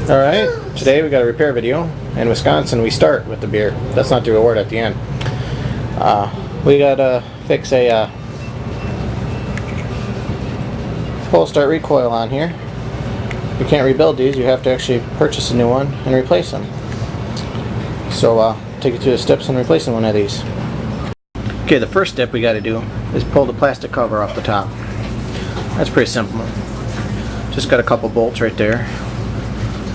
Alright, today we got a repair video. In Wisconsin we start with the beer. That's not the award at the end. We gotta fix a pull start recoil on here. You can't rebuild these, you have to actually purchase a new one and replace them. So take you through the steps in replacing one of these. Okay, the first step we gotta do is pull the plastic cover off the top. That's pretty simple. Just got a couple bolts right there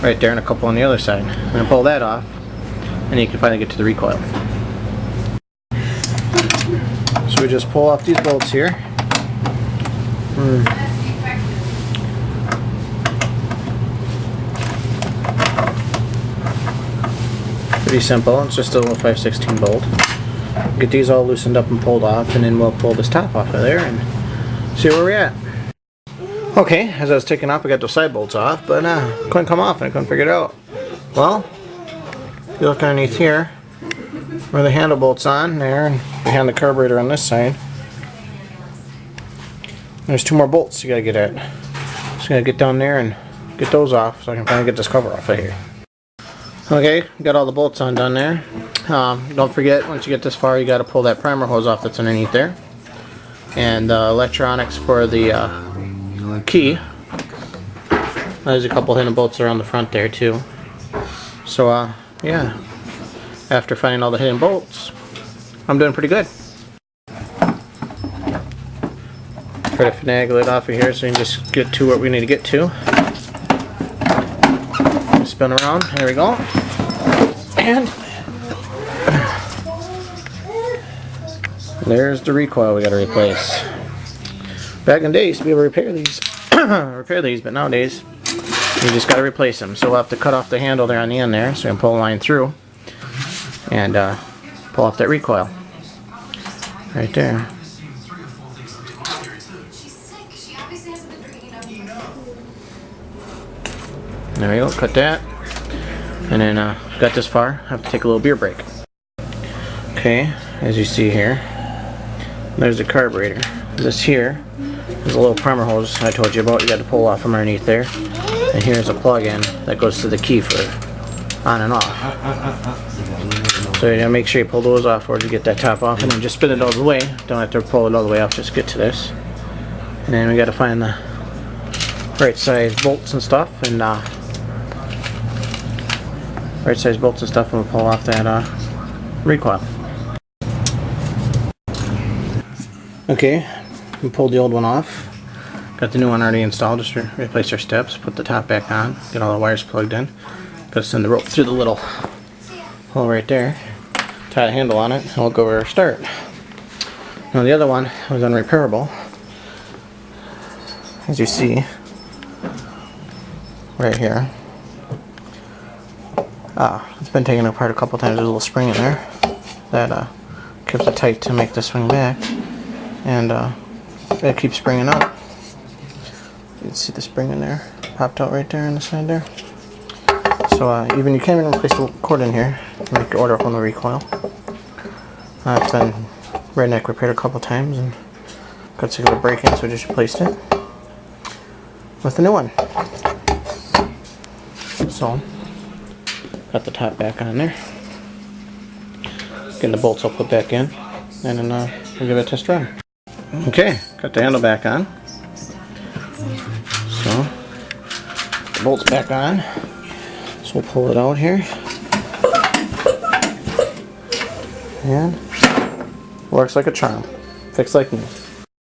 and a couple on the other side. I'm going to pull that off and you can finally get to the recoil. So we just pull off these bolts here. Pretty simple, it's just a little 5/16 bolt. Get these all loosened up and pulled off, and then we'll pull this top off of there and see where we're at. Okay, as I was taking off, I got those side bolts off, but couldn't come off and I couldn't figure it out. Well, if you look underneath here, where the handle bolt's on there, and behind the carburetor on this side, there's two more bolts you gotta get at. Just gotta get down there and get those off so I can finally get this cover off of here. Okay, got all the bolts on down there. Don't forget, once you get this far, you gotta pull that primer hose off that's underneath there. And electronics for the key. There's a couple hidden bolts around the front there too. So yeah, after finding all the hidden bolts, I'm doing pretty good. Try to finagle it off of here so you can just get to what we need to get to. Spin around, there we go. And there's the recoil we gotta replace. Back in the day, used to be able to repair these, but nowadays you just got to replace them. So we'll have to cut off the handle there on the end there, so we can pull a line through and pull off that recoil right there. There we go. Cut that, and then got this far. Have to take a little beer break. Okay, as you see here, there's the carburetor. This here is a little primer hose I told you about. You got to pull off from underneath there, and here's a plug-in that goes to the key for on and off. So you gotta make sure you pull those off or you get that top off, and then just spin it all the way. Don't have to pull it all the way off. Just get to this, and then we got to find the right size bolts and stuff, and we'll pull off that recoil. Okay, we pulled the old one off. Got the new one already installed. Just replace our steps, put the top back on, get all the wires plugged in. Gotta send the rope through the little hole right there. Tie the handle on it, and we'll go over our start. Now the other one was unrepairable. As you see, right here. It's been taken apart a couple times. There's a little spring in there that keeps it tight to make this swing back. And it keeps springing up. You can see the spring in there, popped out right there on the side there. So even you can't even replace the cord in here. You can make your order up on the recoil. It's been redneck repaired a couple times and got sick of it breaking, so we just replaced it with a new one. So got the top back on there. Getting the bolts all put back in, and then we'll give it a test run. Okay, got the handle back on. So, the bolt's back on. So we'll pull it out here. And works like a charm. Fixed like new.